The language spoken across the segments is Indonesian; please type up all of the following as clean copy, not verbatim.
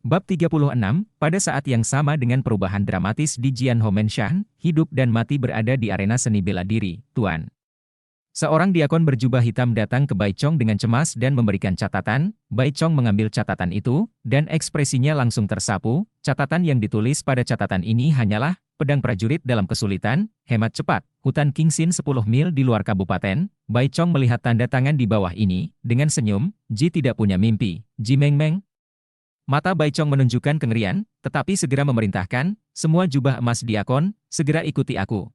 Bab 36, pada saat yang sama dengan perubahan dramatis di Jianho Menshan, hidup dan mati berada di arena seni bela diri, Tuan. Seorang diakon berjubah hitam datang ke Bai Chong dengan cemas dan memberikan catatan. Bai Chong mengambil catatan itu, dan ekspresinya langsung tersapu. Catatan yang ditulis pada catatan ini hanyalah, pedang prajurit dalam kesulitan, hemat cepat, hutan Qingxin 10 mil di luar kabupaten. Bai Chong melihat tanda tangan di bawah ini, dengan senyum. Ji tidak punya mimpi, Ji Meng Meng. Mata Bai Chong menunjukkan kengerian, tetapi segera memerintahkan, semua jubah emas diakon, segera ikuti aku.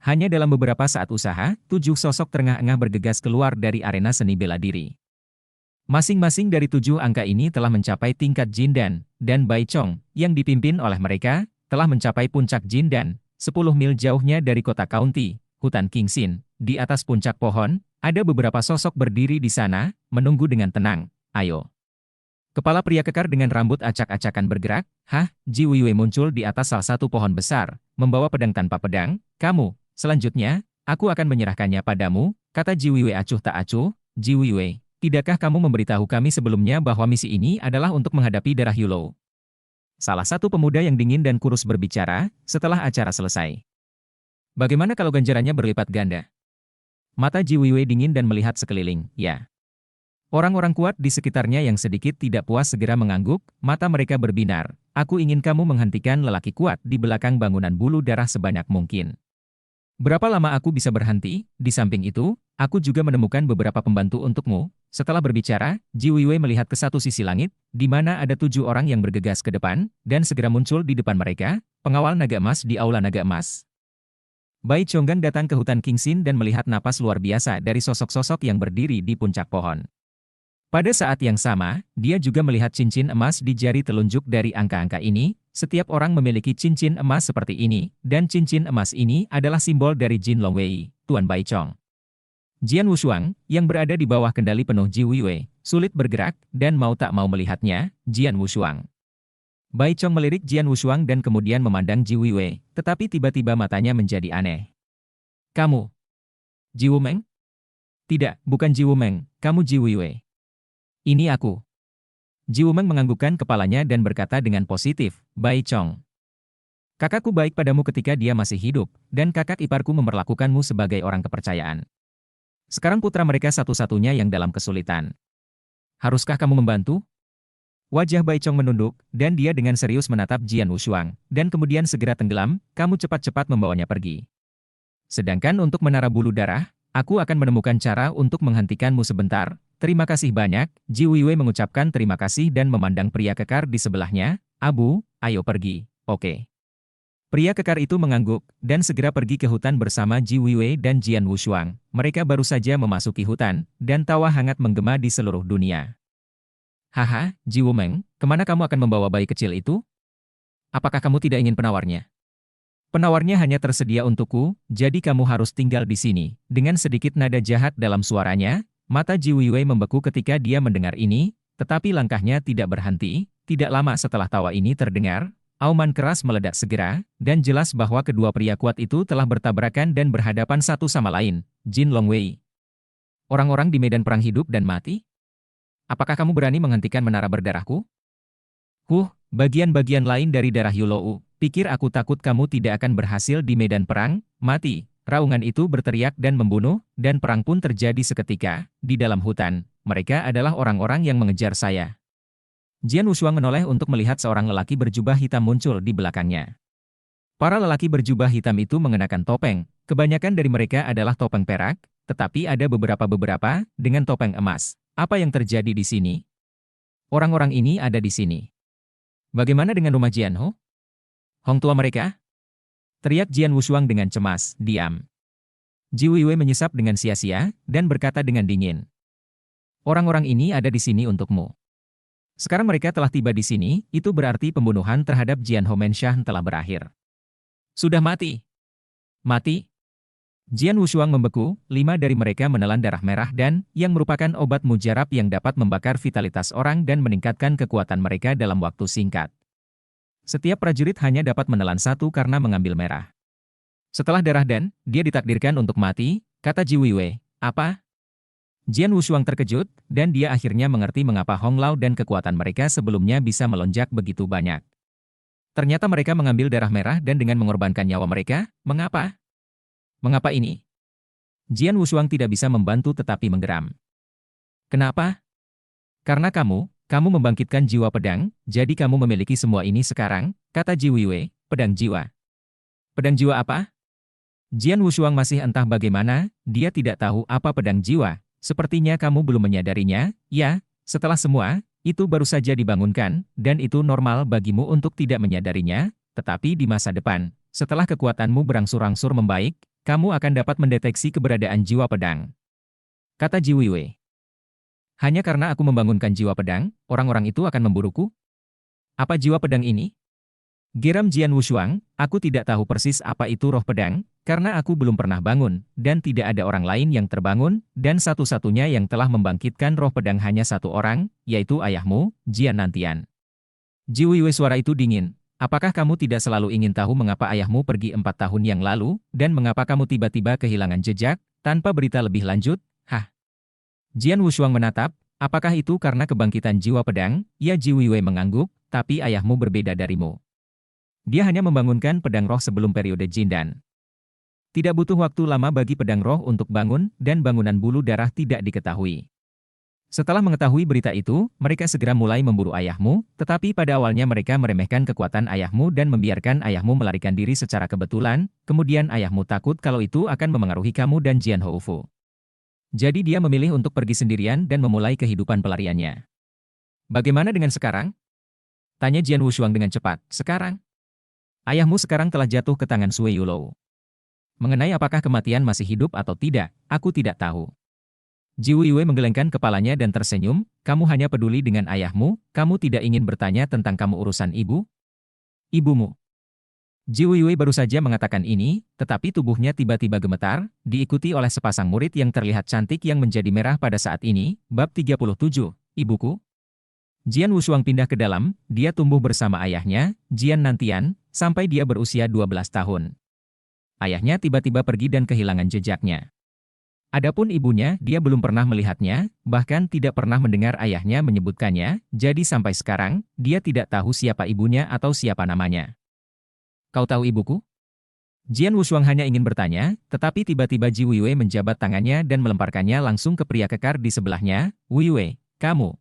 Hanya dalam beberapa saat usaha, 7 sosok terengah-engah bergegas keluar dari arena seni bela diri. Masing-masing dari 7 angka ini telah mencapai tingkat Jindan, dan Bai Chong, yang dipimpin oleh mereka, telah mencapai puncak Jindan, 10 mil jauhnya dari kota County, hutan Qingxin. Di atas puncak pohon, ada beberapa sosok berdiri di sana, menunggu dengan tenang. Ayo. Kepala pria kekar dengan rambut acak-acakan bergerak. Ji Weiwei muncul di atas salah satu pohon besar, membawa pedang tanpa pedang. Kamu. Selanjutnya, aku akan menyerahkannya padamu, kata Ji Weiwei acuh tak acuh. Ji Weiwei, tidakkah kamu memberitahu kami sebelumnya bahwa misi ini adalah untuk menghadapi darah Yulou? Salah satu pemuda yang dingin dan kurus berbicara, setelah acara selesai. Bagaimana kalau ganjarannya berlipat ganda? Mata Ji Weiwei dingin dan melihat sekeliling, ya. Orang-orang kuat di sekitarnya yang sedikit tidak puas segera mengangguk, mata mereka berbinar. Aku ingin kamu menghentikan lelaki kuat di belakang bangunan bulu darah sebanyak mungkin. Berapa lama aku bisa berhenti? Di samping itu, aku juga menemukan beberapa pembantu untukmu. Setelah berbicara, Ji Weiwei melihat ke satu sisi langit, di mana ada 7 orang yang bergegas ke depan, dan segera muncul di depan mereka, pengawal naga emas di aula naga emas. Bai Chonggang datang ke hutan Qingxin dan melihat napas luar biasa dari sosok-sosok yang berdiri di puncak pohon. Pada saat yang sama, dia juga melihat cincin emas di jari telunjuk dari angka-angka ini. Setiap orang memiliki cincin emas seperti ini, dan cincin emas ini adalah simbol dari Jin Longwei, Tuan Bai Chong. Jian Wushuang, yang berada di bawah kendali penuh Ji Weiwei, sulit bergerak, dan mau tak mau melihatnya, Jian Wushuang. Bai Chong melirik Jian Wushuang dan kemudian memandang Ji Weiwei, tetapi tiba-tiba matanya menjadi aneh. Kamu? Ji Wumeng? Tidak, bukan Ji Wumeng, kamu Ji Weiwei. Ini aku. Ji Wumeng menganggukkan kepalanya dan berkata dengan positif, Bai Chong. Kakakku baik padamu ketika dia masih hidup, dan kakak iparku memperlakukanmu sebagai orang kepercayaan. Sekarang putra mereka satu-satunya yang dalam kesulitan. Haruskah kamu membantu? Wajah Bai Chong menunduk, dan dia dengan serius menatap Jian Wushuang, dan kemudian segera tenggelam, kamu cepat-cepat membawanya pergi. Sedangkan untuk menara bulu darah, aku akan menemukan cara untuk menghentikanmu sebentar. Terima kasih banyak, Ji Weiwei mengucapkan terima kasih dan memandang pria kekar di sebelahnya. Abu, ayo pergi, oke. Pria kekar itu mengangguk, dan segera pergi ke hutan bersama Ji Weiwei dan Jian Wushuang. Mereka baru saja memasuki hutan, dan tawa hangat menggema di seluruh dunia. Haha, Ji Wumeng, kemana kamu akan membawa bayi kecil itu? Apakah kamu tidak ingin penawarnya? Penawarnya hanya tersedia untukku, jadi kamu harus tinggal di sini. Dengan sedikit nada jahat dalam suaranya, mata Ji Weiwei membeku ketika dia mendengar ini, tetapi langkahnya tidak berhenti. Tidak lama setelah tawa ini terdengar, auman keras meledak segera, dan jelas bahwa kedua pria kuat itu telah bertabrakan dan berhadapan satu sama lain. Jin Longwei. Orang-orang di medan perang hidup dan mati? Apakah kamu berani menghentikan menara berdarahku? Bagian-bagian lain dari darah Yulou, pikir aku takut kamu tidak akan berhasil di medan perang, mati. Raungan itu berteriak dan membunuh, dan perang pun terjadi seketika. Di dalam hutan, mereka adalah orang-orang yang mengejar saya. Jian Wushuang menoleh untuk melihat seorang lelaki berjubah hitam muncul di belakangnya. Para lelaki berjubah hitam itu mengenakan topeng. Kebanyakan dari mereka adalah topeng perak, tetapi ada beberapa dengan topeng emas. Apa yang terjadi di sini? Orang-orang ini ada di sini. Bagaimana dengan rumah Jianho? Hong tua mereka? Teriak Jian Wushuang dengan cemas, diam. Ji Weiwei menyesap dengan sia-sia, dan berkata dengan dingin. Orang-orang ini ada di sini untukmu. Sekarang mereka telah tiba di sini, itu berarti pembunuhan terhadap Jianho Menshan telah berakhir. Sudah mati. Mati? Jian Wushuang membeku, 5 dari mereka menelan darah merah dan, yang merupakan obat mujarab yang dapat membakar vitalitas orang dan meningkatkan kekuatan mereka dalam waktu singkat. Setiap prajurit hanya dapat menelan 1 karena mengambil merah. Setelah darah dan, dia ditakdirkan untuk mati, kata Ji Weiwei. Apa? Jian Wushuang terkejut, dan dia akhirnya mengerti mengapa Hong Lao dan kekuatan mereka sebelumnya bisa melonjak begitu banyak. Ternyata mereka mengambil darah merah dan dengan mengorbankan nyawa mereka, mengapa? Mengapa ini? Jian Wushuang tidak bisa membantu tetapi menggeram. Kenapa? Karena kamu membangkitkan jiwa pedang, jadi kamu memiliki semua ini sekarang, kata Ji Weiwei, pedang jiwa. Pedang jiwa apa? Jian Wushuang masih entah bagaimana, dia tidak tahu apa pedang jiwa. Sepertinya kamu belum menyadarinya, ya, setelah semua, itu baru saja dibangunkan, dan itu normal bagimu untuk tidak menyadarinya, tetapi di masa depan, setelah kekuatanmu berangsur-angsur membaik, kamu akan dapat mendeteksi keberadaan jiwa pedang. Kata Ji Weiwei. Hanya karena aku membangunkan jiwa pedang, orang-orang itu akan memburuku? Apa jiwa pedang ini? Geram Jian Wushuang, aku tidak tahu persis apa itu roh pedang, karena aku belum pernah bangun, dan tidak ada orang lain yang terbangun, dan satu-satunya yang telah membangkitkan roh pedang hanya satu orang, yaitu ayahmu, Jian Nantian. Ji Weiwei suara itu dingin. Apakah kamu tidak selalu ingin tahu mengapa ayahmu pergi 4 tahun yang lalu, dan mengapa kamu tiba-tiba kehilangan jejak, tanpa berita lebih lanjut? Hah? Jian Wushuang menatap, apakah itu karena kebangkitan jiwa pedang? Ya Ji Weiwei mengangguk, tapi ayahmu berbeda darimu. Dia hanya membangunkan pedang roh sebelum periode Jindan. Tidak butuh waktu lama bagi pedang roh untuk bangun, dan bangunan bulu darah tidak diketahui. Setelah mengetahui berita itu, mereka segera mulai memburu ayahmu, tetapi pada awalnya mereka meremehkan kekuatan ayahmu dan membiarkan ayahmu melarikan diri secara kebetulan, kemudian ayahmu takut kalau itu akan memengaruhi kamu dan Jian Houfu. Jadi dia memilih untuk pergi sendirian dan memulai kehidupan pelariannya. Bagaimana dengan sekarang? Tanya Jian Wushuang dengan cepat. Sekarang? Ayahmu sekarang telah jatuh ke tangan Sui Yulou. Mengenai apakah kematian masih hidup atau tidak, aku tidak tahu. Ji Weiwei menggelengkan kepalanya dan tersenyum, kamu hanya peduli dengan ayahmu, kamu tidak ingin bertanya tentang kamu urusan ibumu. Ji Weiwei baru saja mengatakan ini, tetapi tubuhnya tiba-tiba gemetar, diikuti oleh sepasang murid yang terlihat cantik yang menjadi merah pada saat ini, bab 37, ibuku. Jian Wushuang pindah ke dalam, dia tumbuh bersama ayahnya, Jian Nantian, sampai dia berusia 12 tahun. Ayahnya tiba-tiba pergi dan kehilangan jejaknya. Adapun ibunya, dia belum pernah melihatnya, bahkan tidak pernah mendengar ayahnya menyebutkannya, jadi sampai sekarang, dia tidak tahu siapa ibunya atau siapa namanya. Kau tahu ibuku? Jian Wushuang hanya ingin bertanya, tetapi tiba-tiba Ji Weiwei menjabat tangannya dan melemparkannya langsung ke pria kekar di sebelahnya, Weiwei, kamu.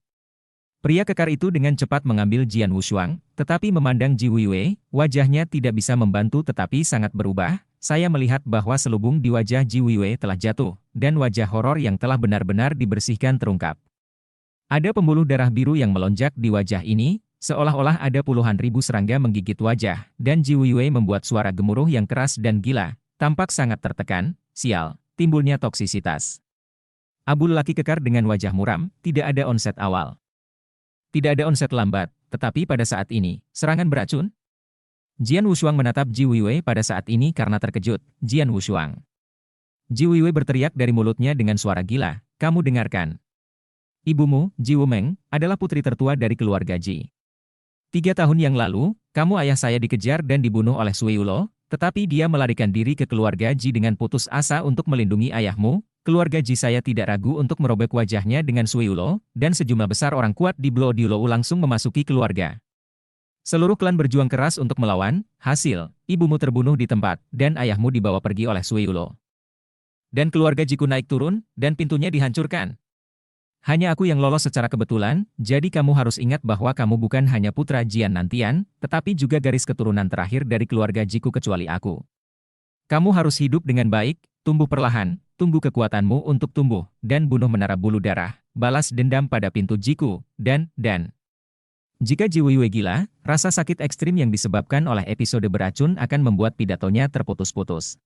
Pria kekar itu dengan cepat mengambil Jian Wushuang, tetapi memandang Ji Weiwei, wajahnya tidak bisa membantu tetapi sangat berubah. Saya melihat bahwa selubung di wajah Ji Weiwei telah jatuh, dan wajah horor yang telah benar-benar dibersihkan terungkap. Ada pembuluh darah biru yang melonjak di wajah ini, seolah-olah ada puluhan ribu serangga menggigit wajah, dan Ji Weiwei membuat suara gemuruh yang keras dan gila, tampak sangat tertekan, sial, timbulnya toksisitas. Abu lelaki kekar dengan wajah muram, tidak ada onset awal. Tidak ada onset lambat, tetapi pada saat ini, serangan beracun? Jian Wushuang menatap Ji Weiwei pada saat ini karena terkejut. Jian Wushuang. Ji Weiwei berteriak dari mulutnya dengan suara gila, kamu dengarkan. Ibumu, Ji Wumeng, adalah putri tertua dari keluarga Ji. 3 tahun yang lalu, kamu ayah saya dikejar dan dibunuh oleh Sui Yulo, tetapi dia melarikan diri ke keluarga Ji dengan putus asa untuk melindungi ayahmu. Keluarga Ji saya tidak ragu untuk merobek wajahnya dengan Sui Yulo, dan sejumlah besar orang kuat di Blo Diulou langsung memasuki keluarga. Seluruh klan berjuang keras untuk melawan, hasil, ibumu terbunuh di tempat, dan ayahmu dibawa pergi oleh Sui Yulo. Dan keluarga Jiku naik turun, dan pintunya dihancurkan. Hanya aku yang lolos secara kebetulan, jadi kamu harus ingat bahwa kamu bukan hanya putra Jian Nantian, tetapi juga garis keturunan terakhir dari keluarga Jiku kecuali aku. Kamu harus hidup dengan baik, tumbuh perlahan, tunggu kekuatanmu untuk tumbuh, dan bunuh menara bulu darah, balas dendam pada pintu Jiku, dan. Jika Ji Weiwei gila, rasa sakit ekstrim yang disebabkan oleh episode beracun akan membuat pidatonya terputus-putus.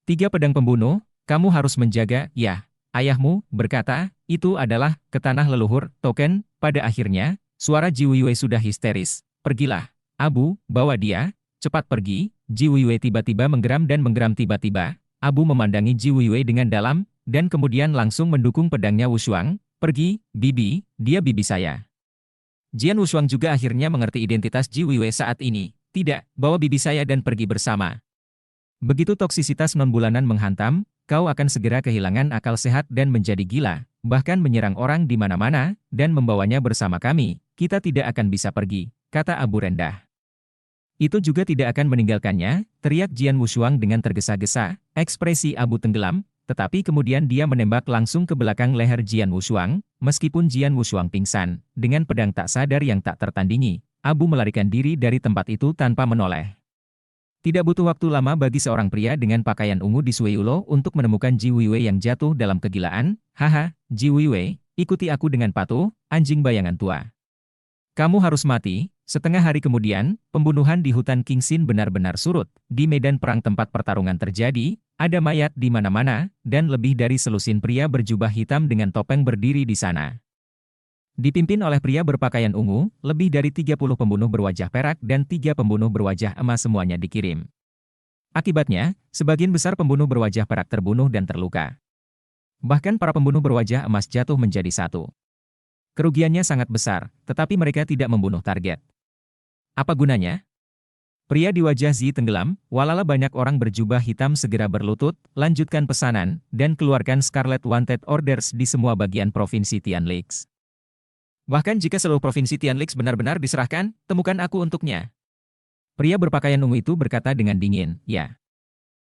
3 pedang pembunuh, kamu harus menjaga, ya, ayahmu, berkata, itu adalah, ke tanah leluhur, token, pada akhirnya, suara Ji Weiwei sudah histeris, pergilah, Abu, bawa dia, cepat pergi, Ji Weiwei tiba-tiba menggeram dan menggeram tiba-tiba. Abu memandangi Ji Weiwei dengan dalam, dan kemudian langsung mendukung pedangnya Wushuang, pergi, bibi, dia bibi saya. Jian Wushuang juga akhirnya mengerti identitas Ji Weiwei saat ini, tidak, bawa bibi saya dan pergi bersama. Begitu toksisitas non-bulanan menghantam, kau akan segera kehilangan akal sehat dan menjadi gila, bahkan menyerang orang di mana-mana, dan membawanya bersama kami. Kita tidak akan bisa pergi, kata Abu rendah. Itu juga tidak akan meninggalkannya, teriak Jian Wushuang dengan tergesa-gesa. Ekspresi Abu tenggelam, tetapi kemudian dia menembak langsung ke belakang leher Jian Wushuang. Meskipun Jian Wushuang pingsan, dengan pedang tak sadar yang tak tertandingi, Abu melarikan diri dari tempat itu tanpa menoleh. Tidak butuh waktu lama bagi seorang pria dengan pakaian ungu di Suiyulo untuk menemukan Ji Weiwei yang jatuh dalam kegilaan. Haha, Ji Weiwei, ikuti aku dengan patuh, anjing bayangan tua. Kamu harus mati. Setengah hari kemudian, pembunuhan di hutan Qingxin benar-benar surut. Di medan perang tempat pertarungan terjadi, ada mayat di mana-mana, dan lebih dari selusin pria berjubah hitam dengan topeng berdiri di sana. Dipimpin oleh pria berpakaian ungu, lebih dari 30 pembunuh berwajah perak dan 3 pembunuh berwajah emas semuanya dikirim. Akibatnya, sebagian besar pembunuh berwajah perak terbunuh dan terluka. Bahkan para pembunuh berwajah emas jatuh menjadi satu. Kerugiannya sangat besar, tetapi mereka tidak membunuh target. Apa gunanya? Pria di wajah Zi tenggelam, walala banyak orang berjubah hitam segera berlutut, lanjutkan pesanan, dan keluarkan Scarlet Wanted Orders di semua bagian provinsi Tianlix. Bahkan jika seluruh provinsi Tianlix benar-benar diserahkan, temukan aku untuknya. Pria berpakaian ungu itu berkata dengan dingin, ya.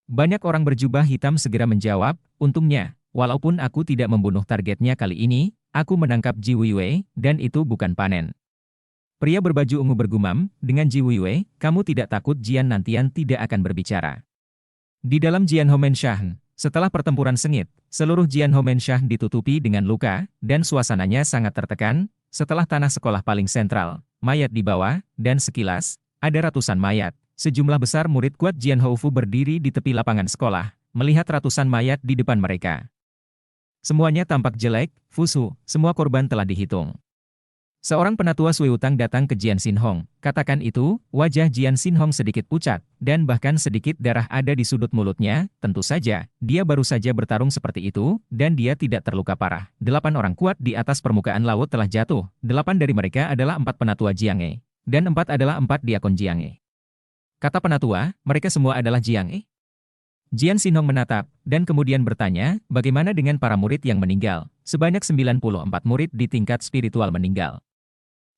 Banyak orang berjubah hitam segera menjawab, untungnya, walaupun aku tidak membunuh targetnya kali ini, aku menangkap Ji Weiwei, dan itu bukan panen. Pria berbaju ungu bergumam, dengan Ji Weiwei, kamu tidak takut Jian Nantian tidak akan berbicara. Di dalam Jian Homenshan, setelah pertempuran sengit, seluruh Jian Homenshan ditutupi dengan luka, dan suasananya sangat tertekan. Setelah tanah sekolah paling sentral, mayat di bawah, dan sekilas, ada ratusan mayat. Sejumlah besar murid kuat Jian Houfu berdiri di tepi lapangan sekolah, melihat ratusan mayat di depan mereka. Semuanya tampak jelek, fusu, semua korban telah dihitung. Seorang penatua Sui Utang datang ke Jian Xinhong. Katakan itu, wajah Jian Xinhong sedikit pucat, dan bahkan sedikit darah ada di sudut mulutnya. Tentu saja, dia baru saja bertarung seperti itu, dan dia tidak terluka parah. 8 orang kuat di atas permukaan laut telah jatuh. 8 dari mereka adalah 4 penatua Jianghe, dan 4 adalah 4 diakon Jianghe. Kata penatua, mereka semua adalah Jianghe. Jian Xinhong menatap, dan kemudian bertanya, bagaimana dengan para murid yang meninggal? Sebanyak 94 murid di tingkat spiritual meninggal.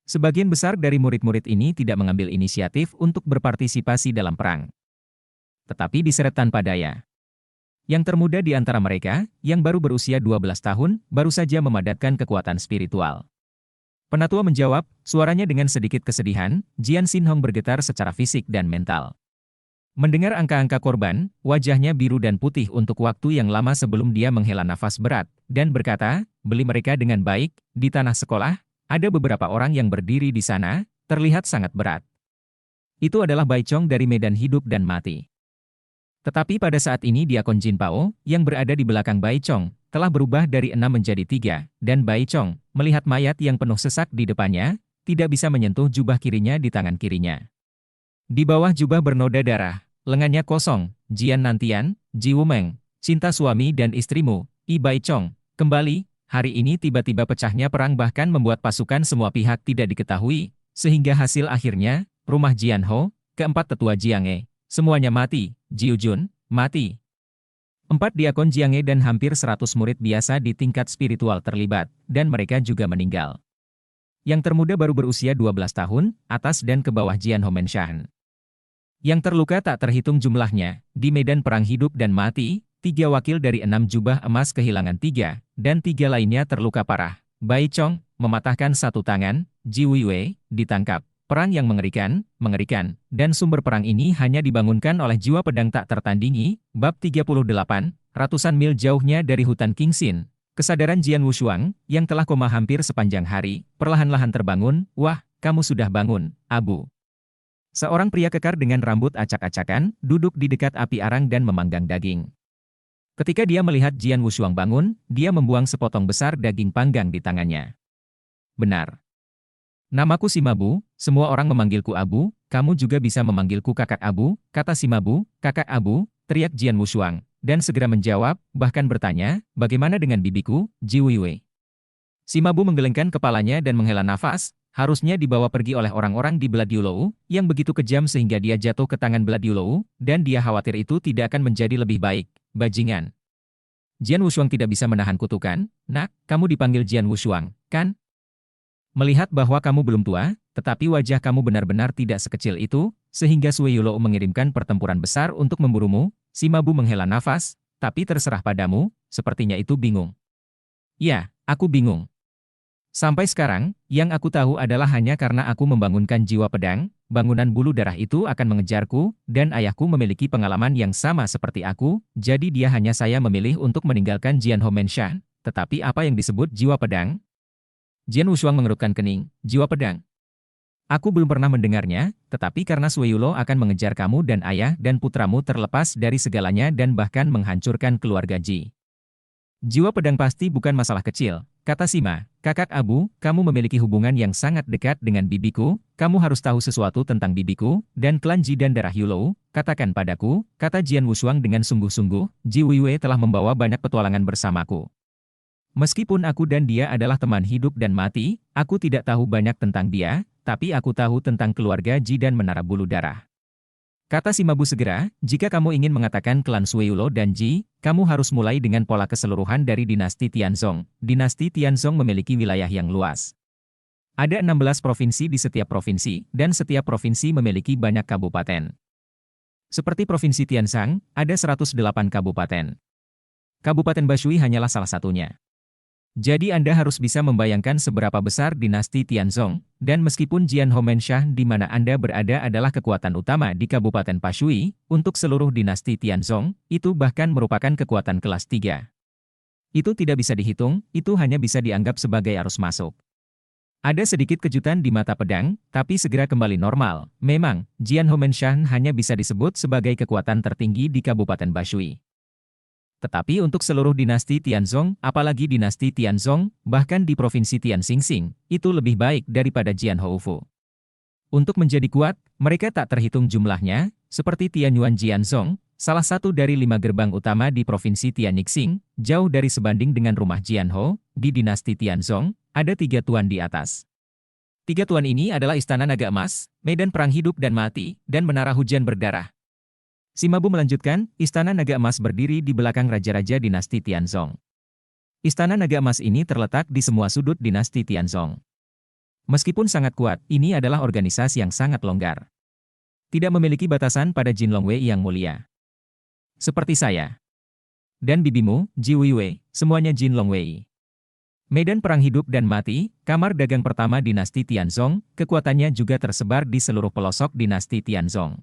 Sebagian besar dari murid-murid ini tidak mengambil inisiatif untuk berpartisipasi dalam perang, tetapi diseret tanpa daya. Yang termuda di antara mereka, yang baru berusia 12 tahun, baru saja memadatkan kekuatan spiritual. Penatua menjawab, suaranya dengan sedikit kesedihan. Jian Xinhong bergetar secara fisik dan mental. Mendengar angka-angka korban, wajahnya biru dan putih untuk waktu yang lama sebelum dia menghela nafas berat, dan berkata, beli mereka dengan baik, di tanah sekolah. Ada beberapa orang yang berdiri di sana, terlihat sangat berat. Itu adalah Bai Chong dari medan hidup dan mati. Tetapi pada saat ini Diakon Jin Pao, yang berada di belakang Bai Chong, telah berubah dari 6 menjadi 3, dan Bai Chong, melihat mayat yang penuh sesak di depannya, tidak bisa menyentuh jubah kirinya di tangan kirinya. Di bawah jubah bernoda darah, lengannya kosong, Jian Nantian, Ji Wumeng, cinta suami dan istrimu, I Bai Chong, kembali. Hari ini tiba-tiba pecahnya perang bahkan membuat pasukan semua pihak tidak diketahui, sehingga hasil akhirnya, rumah Jian Ho, keempat tetua Jianghe, semuanya mati, Jiu Jun, mati. 4 diakon Jianghe dan hampir 100 murid biasa di tingkat spiritual terlibat, dan mereka juga meninggal. Yang termuda baru berusia 12 tahun, atas dan ke bawah Jian Homenshan. Yang terluka tak terhitung jumlahnya, di medan perang hidup dan mati, 3 wakil dari 6 jubah emas kehilangan 3, dan 3 lainnya terluka parah. Bai Chong, mematahkan 1 tangan, Ji Weiwei, ditangkap. Perang yang mengerikan, dan sumber perang ini hanya dibangunkan oleh jiwa pedang tak tertandingi. Bab 38, ratusan mil jauhnya dari hutan Qingxin. Kesadaran Jian Wushuang, yang telah koma hampir sepanjang hari, perlahan-lahan terbangun. Wah, kamu sudah bangun, Abu. Seorang pria kekar dengan rambut acak-acakan, duduk di dekat api arang dan memanggang daging. Ketika dia melihat Jian Wushuang bangun, dia membuang sepotong besar daging panggang di tangannya. Benar. Namaku Simabu, semua orang memanggilku Abu, kamu juga bisa memanggilku kakak Abu, kata Simabu. Kakak Abu, teriak Jian Wushuang, dan segera menjawab, bahkan bertanya, bagaimana dengan bibiku, Ji Weiwei? Simabu menggelengkan kepalanya dan menghela nafas, Harusnya dibawa pergi oleh orang-orang di Blood Yulou, yang begitu kejam sehingga dia jatuh ke tangan Blood Yulou, dan dia khawatir itu tidak akan menjadi lebih baik, bajingan. Jian Wushuang tidak bisa menahan kutukan. Nak, kamu dipanggil Jian Wushuang, kan? Melihat bahwa kamu belum tua, tetapi wajah kamu benar-benar tidak sekecil itu, sehingga Sui Yulou mengirimkan pertempuran besar untuk memburumu, si Mabu menghela nafas, tapi terserah padamu, sepertinya itu bingung. Ya, aku bingung. Sampai sekarang, yang aku tahu adalah hanya karena aku membangunkan jiwa pedang, bangunan bulu darah itu akan mengejarku, dan ayahku memiliki pengalaman yang sama seperti aku, jadi dia hanya saya memilih untuk meninggalkan Jian Homenshan. Tetapi apa yang disebut jiwa pedang? Jian Wushuang mengerutkan kening, jiwa pedang. Aku belum pernah mendengarnya, tetapi karena Sui Yulou akan mengejar kamu dan ayah dan putramu terlepas dari segalanya dan bahkan menghancurkan keluarga Ji. Jiwa pedang pasti bukan masalah kecil, kata Sima. Kakak Abu, kamu memiliki hubungan yang sangat dekat dengan bibiku, kamu harus tahu sesuatu tentang bibiku, dan klan Ji dan darah Yulou, katakan padaku, kata Jian Wushuang dengan sungguh-sungguh, Ji Weiwei telah membawa banyak petualangan bersamaku. Meskipun aku dan dia adalah teman hidup dan mati, aku tidak tahu banyak tentang dia, tapi aku tahu tentang keluarga Ji dan menara bulu darah. Kata si Mabu segera, jika kamu ingin mengatakan klan Sui Yulou dan Ji, kamu harus mulai dengan pola keseluruhan dari dinasti Tianzong. Dinasti Tianzong memiliki wilayah yang luas. Ada 16 provinsi di setiap provinsi, dan setiap provinsi memiliki banyak kabupaten. Seperti provinsi Tianshan, ada 108 kabupaten. Kabupaten Bashui hanyalah salah satunya. Jadi Anda harus bisa membayangkan seberapa besar dinasti Tianzong, dan meskipun Jian Homensha di mana Anda berada adalah kekuatan utama di Kabupaten Pashui, untuk seluruh dinasti Tianzong, itu bahkan merupakan kekuatan kelas 3. Itu tidak bisa dihitung, itu hanya bisa dianggap sebagai arus masuk. Ada sedikit kejutan di mata pedang, tapi segera kembali normal. Memang, Jian Homensha hanya bisa disebut sebagai kekuatan tertinggi di Kabupaten Bashui. Tetapi untuk seluruh dinasti Tianzong, apalagi dinasti Tianzong, bahkan di provinsi Tianxingxing, itu lebih baik daripada Jian Houfu. Untuk menjadi kuat, mereka tak terhitung jumlahnya, seperti Tianyuan Jianzong, salah satu dari 5 gerbang utama di provinsi Tianxing, jauh dari sebanding dengan rumah Jianho, di dinasti Tianzong, ada 3 tuan di atas. 3 tuan ini adalah Istana Naga Emas, Medan Perang Hidup dan Mati, dan Menara Hujan Berdarah. Si Mabu melanjutkan, Istana Naga Emas berdiri di belakang raja-raja dinasti Tianzong. Istana Naga Emas ini terletak di semua sudut dinasti Tianzong. Meskipun sangat kuat, ini adalah organisasi yang sangat longgar. Tidak memiliki batasan pada Jin Longwei yang mulia. Seperti saya. Dan bibimu, Ji Weiwei, semuanya Jin Longwei. Medan Perang Hidup dan Mati, kamar dagang pertama dinasti Tianzong, kekuatannya juga tersebar di seluruh pelosok dinasti Tianzong.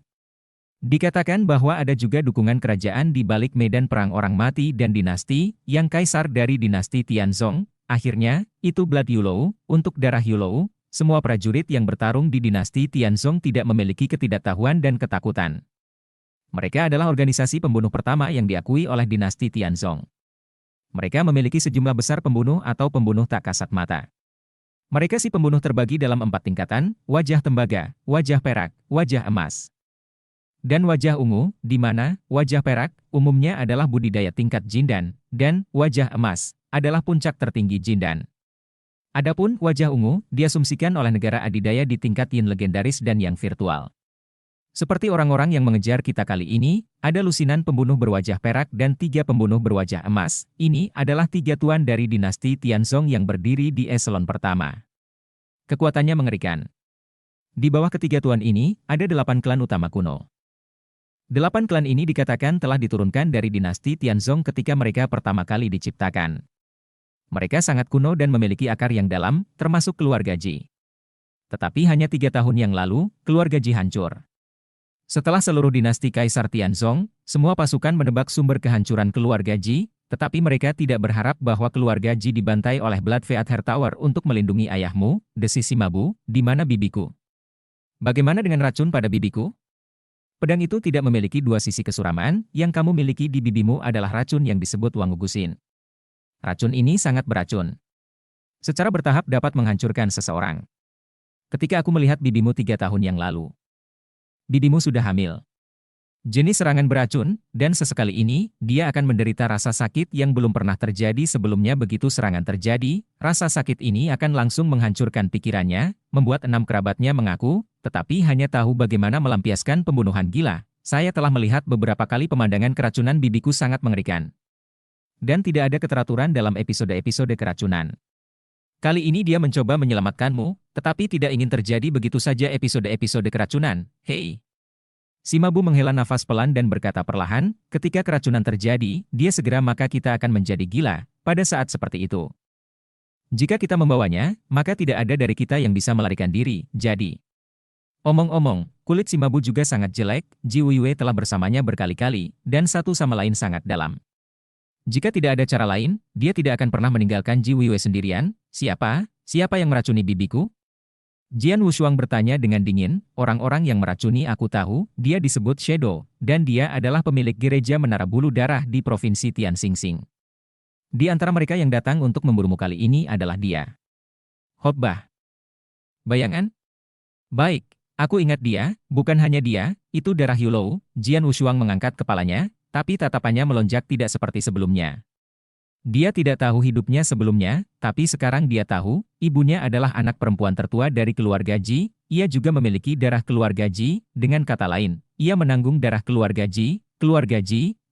Dikatakan bahwa ada juga dukungan kerajaan di balik medan perang orang mati dan dinasti, yang kaisar dari dinasti Tianzong. Akhirnya, itu Blood Yulou, untuk darah Yulou, semua prajurit yang bertarung di dinasti Tianzong tidak memiliki ketidaktahuan dan ketakutan. Mereka adalah organisasi pembunuh pertama yang diakui oleh dinasti Tianzong. Mereka memiliki sejumlah besar pembunuh atau pembunuh tak kasat mata. Mereka si pembunuh terbagi dalam 4 tingkatan, wajah tembaga, wajah perak, wajah emas, dan wajah ungu, di mana wajah perak umumnya adalah budidaya tingkat Jindan, dan wajah emas adalah puncak tertinggi Jindan. Adapun wajah ungu diasumsikan oleh negara adidaya di tingkat Yin legendaris dan yang virtual. Seperti orang-orang yang mengejar kita kali ini, ada lusinan pembunuh berwajah perak dan 3 pembunuh berwajah emas. Ini adalah 3 tuan dari dinasti Tianzong yang berdiri di eselon pertama. Kekuatannya mengerikan. Di bawah ketiga tuan ini, ada 8 klan utama kuno. 8 klan ini dikatakan telah diturunkan dari dinasti Tianzong ketika mereka pertama kali diciptakan. Mereka sangat kuno dan memiliki akar yang dalam, termasuk keluarga Ji. Tetapi hanya 3 tahun yang lalu, keluarga Ji hancur. Setelah seluruh dinasti Kaisar Tianzong, semua pasukan menebak sumber kehancuran keluarga Ji, tetapi mereka tidak berharap bahwa keluarga Ji dibantai oleh Blood Feather Hair Tower untuk melindungi ayahmu, desis si Mabu, di mana bibiku. Bagaimana dengan racun pada bibiku? Pedang itu tidak memiliki 2 sisi kesuraman, yang kamu miliki di bibimu adalah racun yang disebut Wangugusin. Racun ini sangat beracun. Secara bertahap dapat menghancurkan seseorang. Ketika aku melihat bibimu 3 tahun yang lalu. Bibimu sudah hamil. Jenis serangan beracun, dan sesekali ini, dia akan menderita rasa sakit yang belum pernah terjadi sebelumnya. Begitu serangan terjadi, rasa sakit ini akan langsung menghancurkan pikirannya, membuat 6 kerabatnya mengaku, tetapi hanya tahu bagaimana melampiaskan pembunuhan gila. Saya telah melihat beberapa kali pemandangan keracunan bibiku sangat mengerikan. Dan tidak ada keteraturan dalam episode-episode keracunan. Kali ini dia mencoba menyelamatkanmu, tetapi tidak ingin terjadi begitu saja episode-episode keracunan. Hei! Shimabu menghela nafas pelan dan berkata perlahan, ketika keracunan terjadi, dia segera maka kita akan menjadi gila, pada saat seperti itu. Jika kita membawanya, maka tidak ada dari kita yang bisa melarikan diri, jadi. Omong-omong, kulit Shimabu juga sangat jelek, Ji Wuiwei telah bersamanya berkali-kali, dan satu sama lain sangat dalam. Jika tidak ada cara lain, dia tidak akan pernah meninggalkan Ji Wuiwei sendirian. Siapa yang meracuni bibiku? Jian Wushuang bertanya dengan dingin, orang-orang yang meracuni aku tahu, dia disebut Shadow, dan dia adalah pemilik gereja Menara Bulu Darah di Provinsi Tianxing. Di antara mereka yang datang untuk membunuhmu kali ini adalah dia. Hotbah. Bayangan? Baik, aku ingat dia, bukan hanya dia, itu darah Yulou. Jian Wushuang mengangkat kepalanya, tapi tatapannya melonjak tidak seperti sebelumnya. Dia tidak tahu hidupnya sebelumnya, tapi sekarang dia tahu, ibunya adalah anak perempuan tertua dari keluarga Ji, ia juga memiliki darah keluarga Ji, dengan kata lain, ia menanggung darah keluarga Ji,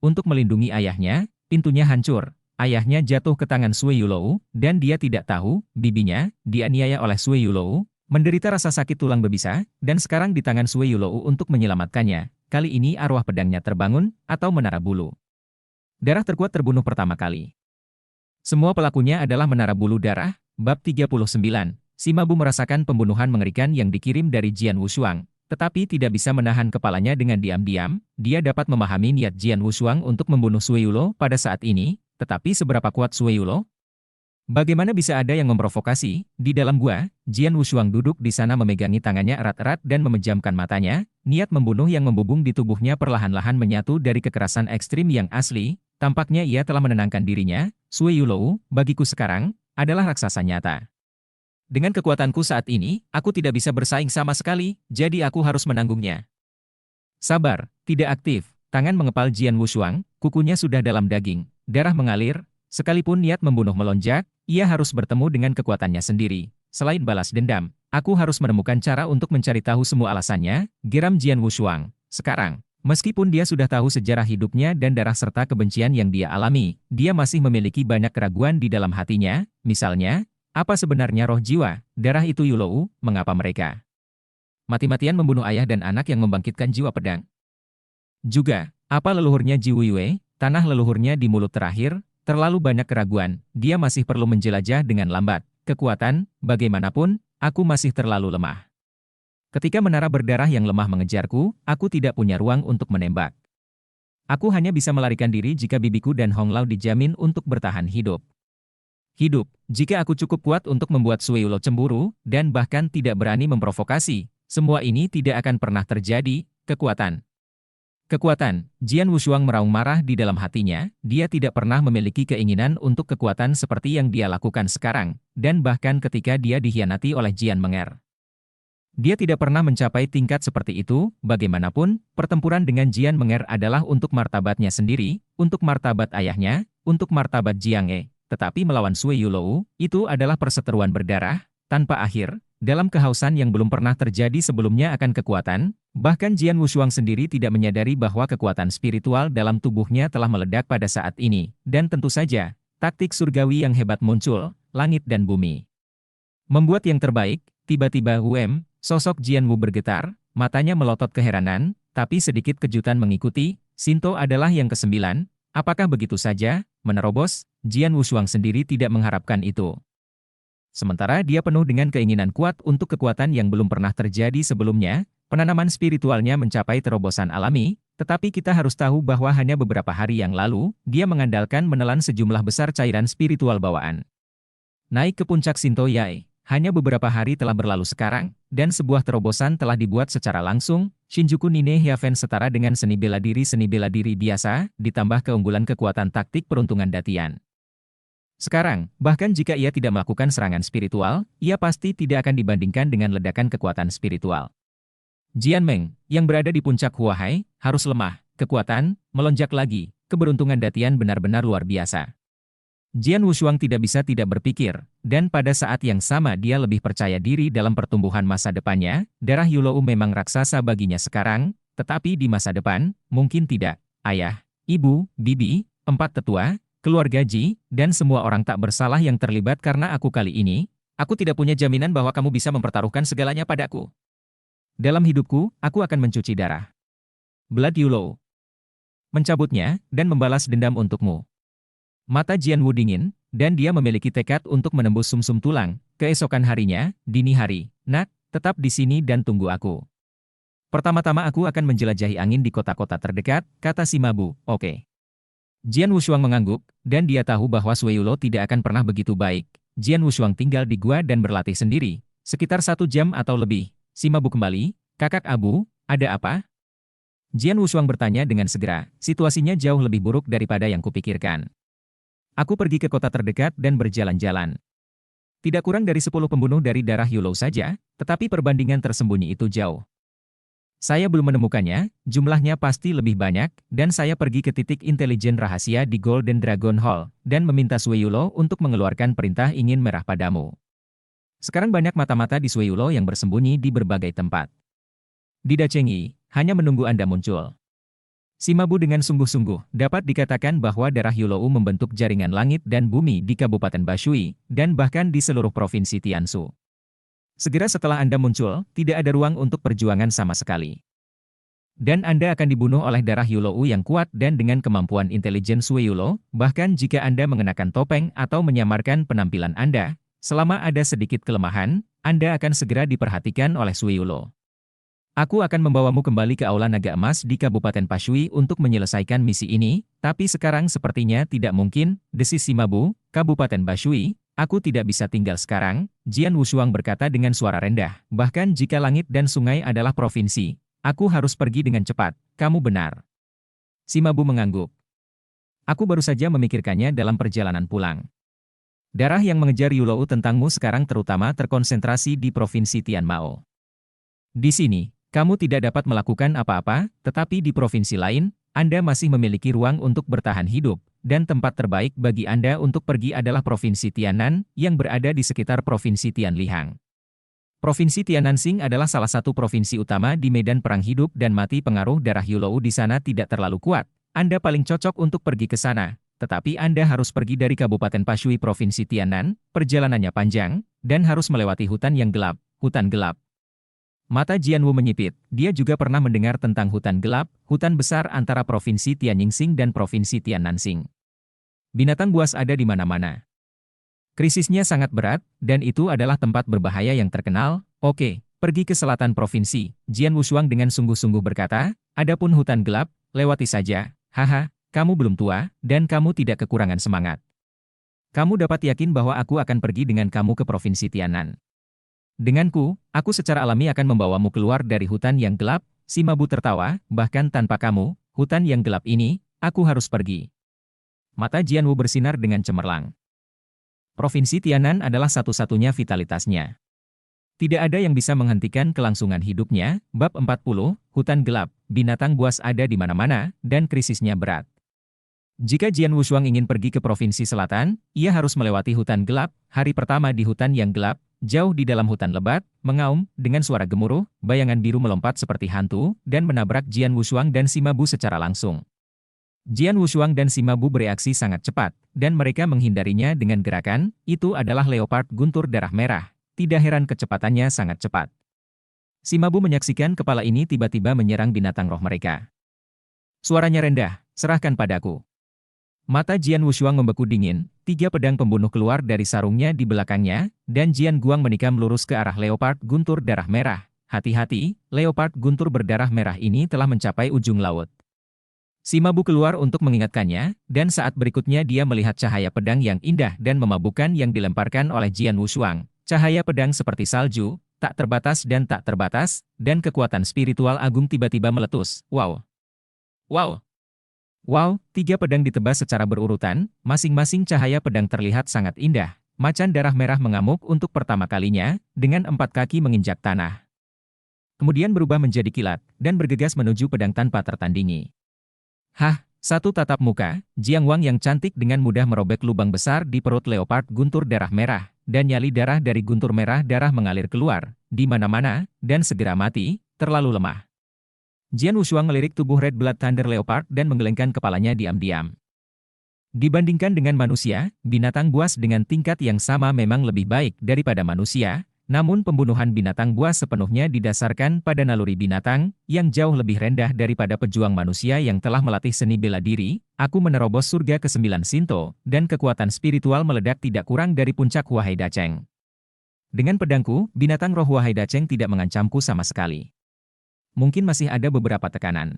untuk melindungi ayahnya, pintunya hancur, ayahnya jatuh ke tangan Sui Yulou, dan dia tidak tahu, bibinya, dianiaya oleh Sui Yulou, menderita rasa sakit tulang berbisa, dan sekarang di tangan Sui Yulou untuk menyelamatkannya, kali ini arwah pedangnya terbangun, atau menara bulu. Darah terkuat terbunuh pertama kali. Semua pelakunya adalah Menara Bulu Darah, bab 39. Shimabu merasakan pembunuhan mengerikan yang dikirim dari Jian Wushuang, tetapi tidak bisa menahan kepalanya dengan diam-diam. Dia dapat memahami niat Jian Wushuang untuk membunuh Sui Yulo pada saat ini, tetapi seberapa kuat Sui Yulo? Bagaimana bisa ada yang memprovokasi? Di dalam gua, Jian Wushuang duduk di sana memegangi tangannya erat-erat dan memejamkan matanya. Niat membunuh yang membubung di tubuhnya perlahan-lahan menyatu dari kekerasan ekstrim yang asli. Tampaknya ia telah menenangkan dirinya. Sui Yulou, bagiku sekarang, adalah raksasa nyata. Dengan kekuatanku saat ini, aku tidak bisa bersaing sama sekali, jadi aku harus menanggungnya. Sabar, tidak aktif. Tangan mengepal Jian Wushuang, kukunya sudah dalam daging. Darah mengalir, sekalipun niat membunuh melonjak, ia harus bertemu dengan kekuatannya sendiri. Selain balas dendam, aku harus menemukan cara untuk mencari tahu semua alasannya, geram Jian Wushuang. Sekarang, meskipun dia sudah tahu sejarah hidupnya dan darah serta kebencian yang dia alami, dia masih memiliki banyak keraguan di dalam hatinya, misalnya, apa sebenarnya roh jiwa, darah itu Yulou, mengapa mereka mati-matian membunuh ayah dan anak yang membangkitkan jiwa pedang? Juga, apa leluhurnya Ji Wuiwei, tanah leluhurnya di mulut terakhir, terlalu banyak keraguan, dia masih perlu menjelajah dengan lambat, kekuatan, bagaimanapun, aku masih terlalu lemah. Ketika menara berdarah yang lemah mengejarku, aku tidak punya ruang untuk menembak. Aku hanya bisa melarikan diri jika bibiku dan Hong Lao dijamin untuk bertahan hidup. Jika aku cukup kuat untuk membuat Sui Yulo cemburu, dan bahkan tidak berani memprovokasi, semua ini tidak akan pernah terjadi. Kekuatan, Jian Wushuang meraung marah di dalam hatinya, dia tidak pernah memiliki keinginan untuk kekuatan seperti yang dia lakukan sekarang, dan bahkan ketika dia dikhianati oleh Jian Menger. Dia tidak pernah mencapai tingkat seperti itu, bagaimanapun, pertempuran dengan Jian Menger adalah untuk martabatnya sendiri, untuk martabat ayahnya, untuk martabat Jiang E. Tetapi melawan Sui Yulou, itu adalah perseteruan berdarah, tanpa akhir, dalam kehausan yang belum pernah terjadi sebelumnya akan kekuatan, bahkan Jian Wushuang sendiri tidak menyadari bahwa kekuatan spiritual dalam tubuhnya telah meledak pada saat ini, dan tentu saja, taktik surgawi yang hebat muncul, langit dan bumi. Membuat yang terbaik, tiba-tiba sosok Jian Wu bergetar, matanya melotot keheranan, tapi sedikit kejutan mengikuti. Shinto adalah yang ke-9, apakah begitu saja, menerobos? Jian Wushuang sendiri tidak mengharapkan itu. Sementara dia penuh dengan keinginan kuat untuk kekuatan yang belum pernah terjadi sebelumnya, penanaman spiritualnya mencapai terobosan alami, tetapi kita harus tahu bahwa hanya beberapa hari yang lalu, dia mengandalkan menelan sejumlah besar cairan spiritual bawaan. Naik ke puncak Shinto Yai. Hanya beberapa hari telah berlalu sekarang, dan sebuah terobosan telah dibuat secara langsung. Shinjuku Nine Hyaven setara dengan seni bela diri biasa, ditambah keunggulan kekuatan taktik peruntungan datian. Sekarang, bahkan jika ia tidak melakukan serangan spiritual, ia pasti tidak akan dibandingkan dengan ledakan kekuatan spiritual. Jian Meng, yang berada di puncak Huahai, harus lemah. kekuatan, melonjak lagi, keberuntungan Datian benar-benar luar biasa. Jian Wushuang tidak bisa tidak berpikir, dan pada saat yang sama dia lebih percaya diri dalam pertumbuhan masa depannya. Darah Yulou memang raksasa baginya sekarang, tetapi di masa depan, mungkin tidak. Ayah, ibu, bibi, 4 tetua, keluarga Ji, dan semua orang tak bersalah yang terlibat karena aku kali ini, aku tidak punya jaminan bahwa kamu bisa mempertaruhkan segalanya padaku. Dalam hidupku, aku akan mencuci darah Blood Yulou, mencabutnya, dan membalas dendam untukmu. Mata Jian Wu dingin, dan dia memiliki tekad untuk menembus sumsum tulang. Keesokan harinya, dini hari, nak, tetap di sini dan tunggu aku. Pertama-tama aku akan menjelajahi angin di kota-kota terdekat, kata si Mabu. Oke. Jian Wushuang mengangguk, dan dia tahu bahwa Sui Yulo tidak akan pernah begitu baik. Jian Wushuang tinggal di gua dan berlatih sendiri. Sekitar 1 jam atau lebih. Si Mabu kembali, kakak Abu, ada apa? Jian Wushuang bertanya dengan segera, situasinya jauh lebih buruk daripada yang kupikirkan. Aku pergi ke kota terdekat dan berjalan-jalan. Tidak kurang dari 10 pembunuh dari darah Yulou saja, tetapi perbandingan tersembunyi itu jauh. Saya belum menemukannya, jumlahnya pasti lebih banyak, dan saya pergi ke titik intelijen rahasia di Golden Dragon Hall, dan meminta Sui Yulo untuk mengeluarkan perintah ingin merah padamu. Sekarang banyak mata-mata di Sui Yulo yang bersembunyi di berbagai tempat. Di Dacengyi, hanya menunggu Anda muncul. Si Mabu dengan sungguh-sungguh, dapat dikatakan bahwa darah Yulou membentuk jaringan langit dan bumi di Kabupaten Bashui, dan bahkan di seluruh provinsi Tianshu. Segera setelah Anda muncul, tidak ada ruang untuk perjuangan sama sekali. Dan Anda akan dibunuh oleh darah Yulou yang kuat dan dengan kemampuan intelijen Sui Yulo, bahkan jika Anda mengenakan topeng atau menyamarkan penampilan Anda, selama ada sedikit kelemahan, Anda akan segera diperhatikan oleh Sui Yulo. Aku akan membawamu kembali ke Aula Naga Emas di Kabupaten Pashui untuk menyelesaikan misi ini, tapi sekarang sepertinya tidak mungkin, desis si Mabu, Kabupaten Bashui, aku tidak bisa tinggal sekarang, Jian Wushuang berkata dengan suara rendah, bahkan jika langit dan sungai adalah provinsi, aku harus pergi dengan cepat, kamu benar. Si Mabu mengangguk. Aku baru saja memikirkannya dalam perjalanan pulang. Darah yang mengejar Yulou tentangmu sekarang terutama terkonsentrasi di Provinsi Tianmao. Di sini, kamu tidak dapat melakukan apa-apa, tetapi di provinsi lain, Anda masih memiliki ruang untuk bertahan hidup, dan tempat terbaik bagi Anda untuk pergi adalah Provinsi Tianan, yang berada di sekitar Provinsi Tianlihang. Provinsi Tiannansing adalah salah satu provinsi utama di medan perang hidup dan mati. Pengaruh darah Yulou di sana tidak terlalu kuat. Anda paling cocok untuk pergi ke sana, tetapi Anda harus pergi dari Kabupaten Pashui Provinsi Tianan, perjalanannya panjang, dan harus melewati hutan yang gelap, hutan gelap. Mata Jian Wu menyipit, dia juga pernah mendengar tentang hutan gelap, hutan besar antara Provinsi Tianyingsing dan Provinsi Tiannansing. Binatang buas ada di mana-mana. Krisisnya sangat berat, dan itu adalah tempat berbahaya yang terkenal. Oke, pergi ke selatan provinsi, Jian Wushuang dengan sungguh-sungguh berkata, adapun hutan gelap, lewati saja, haha, kamu belum tua, dan kamu tidak kekurangan semangat. Kamu dapat yakin bahwa aku akan pergi dengan kamu ke Provinsi Tianan. Denganku, aku secara alami akan membawamu keluar dari hutan yang gelap. Si Mabu tertawa, bahkan tanpa kamu, hutan yang gelap ini, aku harus pergi. Mata Jian Wu bersinar dengan cemerlang. Provinsi Tianan adalah satu-satunya vitalitasnya. Tidak ada yang bisa menghentikan kelangsungan hidupnya. Bab 40, hutan gelap, binatang buas ada di mana-mana, dan krisisnya berat. Jika Jian Wushuang ingin pergi ke Provinsi Selatan, ia harus melewati hutan gelap. Hari pertama di hutan yang gelap, jauh di dalam hutan lebat, mengaum, dengan suara gemuruh, bayangan biru melompat seperti hantu, dan menabrak Jian Wushuang dan si Mabu secara langsung. Jian Wushuang dan si Mabu bereaksi sangat cepat, dan mereka menghindarinya dengan gerakan, itu adalah leopard guntur darah merah. Tidak heran kecepatannya sangat cepat. Si Mabu menyaksikan kepala ini tiba-tiba menyerang binatang roh mereka. Suaranya rendah, serahkan padaku. Mata Jian Wushuang membeku dingin, 3 pedang pembunuh keluar dari sarungnya di belakangnya, dan Jian Guang menikam lurus ke arah leopard guntur darah merah. Hati-hati, leopard guntur berdarah merah ini telah mencapai ujung laut. Si Mabu keluar untuk mengingatkannya, dan saat berikutnya dia melihat cahaya pedang yang indah dan memabukkan yang dilemparkan oleh Jian Wushuang. Cahaya pedang seperti salju, tak terbatas, dan kekuatan spiritual agung tiba-tiba meletus. Wow! Wow! Wow, 3 pedang ditebas secara berurutan, masing-masing cahaya pedang terlihat sangat indah. Macan darah merah mengamuk untuk pertama kalinya, dengan 4 kaki menginjak tanah. Kemudian berubah menjadi kilat, dan bergegas menuju pedang tanpa tertandingi. Hah, satu tatap muka, Jiang Wang yang cantik dengan mudah merobek lubang besar di perut leopard guntur darah merah, dan nyali darah dari guntur merah darah mengalir keluar, di mana-mana, dan segera mati, terlalu lemah. Jian Wushuang melirik tubuh Red Blood Thunder Leopard dan menggelengkan kepalanya diam-diam. Dibandingkan dengan manusia, binatang buas dengan tingkat yang sama memang lebih baik daripada manusia, namun pembunuhan binatang buas sepenuhnya didasarkan pada naluri binatang, yang jauh lebih rendah daripada pejuang manusia yang telah melatih seni bela diri. Aku menerobos surga ke-9 Shinto, dan kekuatan spiritual meledak tidak kurang dari puncak Huahai Dacheng. Dengan pedangku, binatang roh Huahai Dacheng tidak mengancamku sama sekali. Mungkin masih ada beberapa tekanan.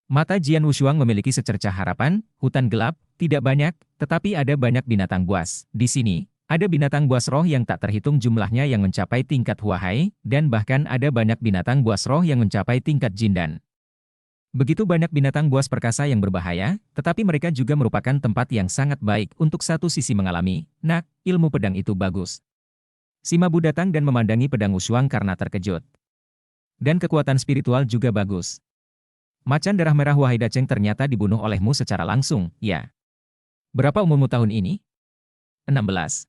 Mata Jian Wushuang memiliki secercah harapan. Hutan gelap, tidak banyak, tetapi ada banyak binatang buas. Di sini, ada binatang buas roh yang tak terhitung jumlahnya yang mencapai tingkat Huahai, dan bahkan ada banyak binatang buas roh yang mencapai tingkat Jindan. Begitu banyak binatang buas perkasa yang berbahaya, tetapi mereka juga merupakan tempat yang sangat baik untuk satu sisi mengalami, "Nak, ilmu pedang itu bagus." Simabu datang dan memandangi pedang Wushuang karena terkejut. Dan kekuatan spiritual juga bagus. Macan darah merah Huahai Dacheng ternyata dibunuh olehmu secara langsung, ya. Berapa umurmu tahun ini? 16.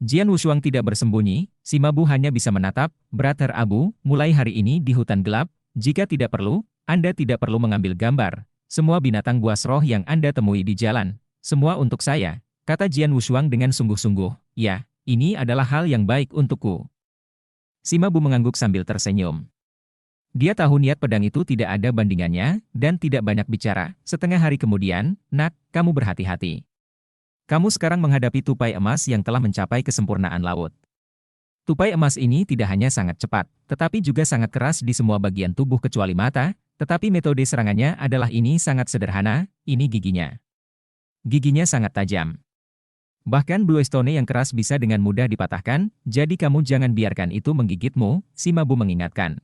Jian Wushuang tidak bersembunyi, Simabu hanya bisa menatap, Brother Abu, mulai hari ini di hutan gelap, jika tidak perlu, Anda tidak perlu mengambil gambar. Semua binatang buas roh yang Anda temui di jalan, semua untuk saya, kata Jian Wushuang dengan sungguh-sungguh. Ya, ini adalah hal yang baik untukku. Simabu mengangguk sambil tersenyum. Dia tahu niat pedang itu tidak ada bandingannya, dan tidak banyak bicara. Setengah hari kemudian, "Nak, kamu berhati-hati. Kamu sekarang menghadapi tupai emas yang telah mencapai kesempurnaan laut." Tupai emas ini tidak hanya sangat cepat, tetapi juga sangat keras di semua bagian tubuh kecuali mata, tetapi metode serangannya adalah ini sangat sederhana, ini giginya. Giginya sangat tajam. Bahkan Blue Stone yang keras bisa dengan mudah dipatahkan, jadi kamu jangan biarkan itu menggigitmu, Simabu mengingatkan.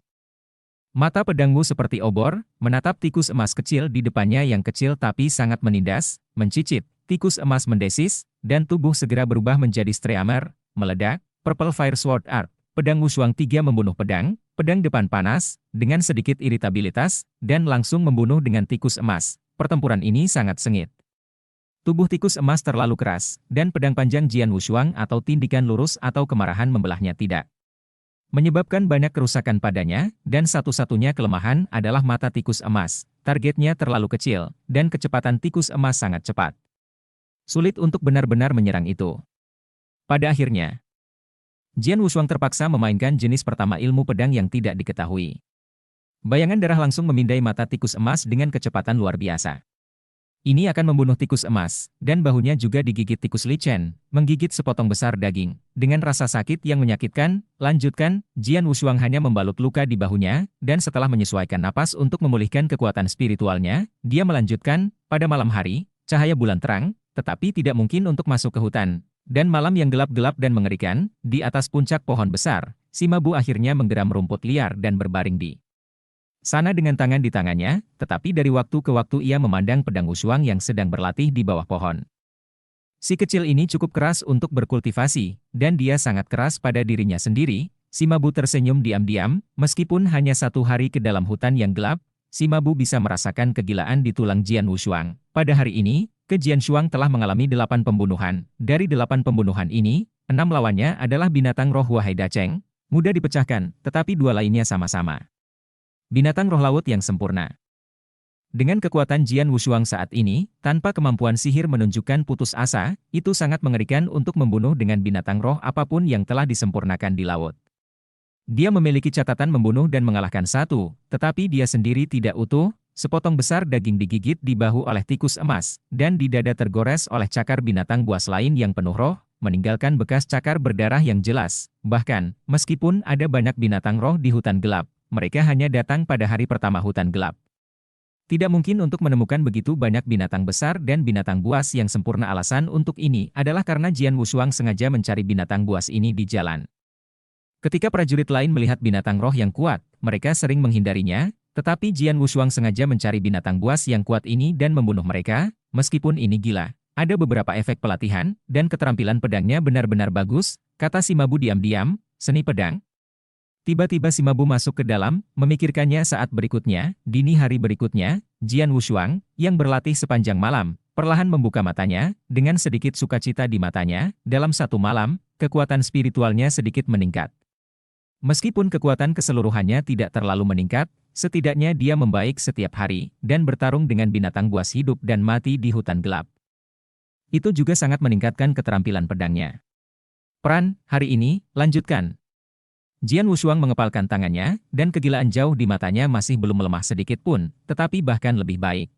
Mata pedangmu seperti obor, menatap tikus emas kecil di depannya yang kecil tapi sangat menindas, mencicit, tikus emas mendesis, dan tubuh segera berubah menjadi streamer, meledak, Purple Fire Sword Art, pedang Wushuang 3 membunuh pedang depan panas, dengan sedikit iritabilitas, dan langsung membunuh dengan tikus emas. Pertempuran ini sangat sengit. Tubuh tikus emas terlalu keras, dan pedang panjang Jian Wushuang atau tindikan lurus atau kemarahan membelahnya tidak. Menyebabkan banyak kerusakan padanya, dan satu-satunya kelemahan adalah mata tikus emas. Targetnya terlalu kecil, dan kecepatan tikus emas sangat cepat. Sulit untuk benar-benar menyerang itu. Pada akhirnya, Jian Wushuang terpaksa memainkan jenis pertama ilmu pedang yang tidak diketahui. Bayangan darah langsung memindai mata tikus emas dengan kecepatan luar biasa. Ini akan membunuh tikus emas, dan bahunya juga digigit tikus licen, menggigit sepotong besar daging. Dengan rasa sakit yang menyakitkan, lanjutkan, Jian Wushuang hanya membalut luka di bahunya, dan setelah menyesuaikan napas untuk memulihkan kekuatan spiritualnya, dia melanjutkan, pada malam hari, cahaya bulan terang, tetapi tidak mungkin untuk masuk ke hutan. Dan malam yang gelap-gelap dan mengerikan, di atas puncak pohon besar, Simabu akhirnya menggeram rumput liar dan berbaring di sana dengan tangan di tangannya, tetapi dari waktu ke waktu ia memandang pedang Wushuang yang sedang berlatih di bawah pohon. Si kecil ini cukup keras untuk berkultivasi, dan dia sangat keras pada dirinya sendiri. Simabu tersenyum diam-diam, meskipun hanya 1 hari ke dalam hutan yang gelap, Simabu bisa merasakan kegilaan di tulang Jian Wushuang. Pada hari ini, Jian Wushuang telah mengalami 8 pembunuhan. Dari 8 pembunuhan ini, 6 lawannya adalah binatang roh Huahai Dacheng, mudah dipecahkan, tetapi 2 lainnya sama-sama binatang roh laut yang sempurna. Dengan kekuatan Jian Wushuang saat ini, tanpa kemampuan sihir menunjukkan putus asa, itu sangat mengerikan untuk membunuh dengan binatang roh apapun yang telah disempurnakan di laut. Dia memiliki catatan membunuh dan mengalahkan 1, tetapi dia sendiri tidak utuh, sepotong besar daging digigit di bahu oleh tikus emas, dan di dada tergores oleh cakar binatang buas lain yang penuh roh, meninggalkan bekas cakar berdarah yang jelas. Bahkan, meskipun ada banyak binatang roh di hutan gelap, mereka hanya datang pada hari pertama hutan gelap. Tidak mungkin untuk menemukan begitu banyak binatang besar dan binatang buas yang sempurna. Alasan untuk ini adalah karena Jian Wushuang sengaja mencari binatang buas ini di jalan. Ketika prajurit lain melihat binatang roh yang kuat, mereka sering menghindarinya, tetapi Jian Wushuang sengaja mencari binatang buas yang kuat ini dan membunuh mereka. Meskipun ini gila, ada beberapa efek pelatihan, dan keterampilan pedangnya benar-benar bagus, kata Simabu diam-diam. Seni pedang? Tiba-tiba si Mabu masuk ke dalam, memikirkannya saat berikutnya, dini hari berikutnya, Jian Wushuang, yang berlatih sepanjang malam, perlahan membuka matanya, dengan sedikit sukacita di matanya, dalam satu malam, kekuatan spiritualnya sedikit meningkat. Meskipun kekuatan keseluruhannya tidak terlalu meningkat, setidaknya dia membaik setiap hari, dan bertarung dengan binatang buas hidup dan mati di hutan gelap. Itu juga sangat meningkatkan keterampilan pedangnya. Peran, hari ini, lanjutkan. Jian Wushuang mengepalkan tangannya, dan kegilaan jauh di matanya masih belum melemah sedikit pun, tetapi bahkan lebih baik.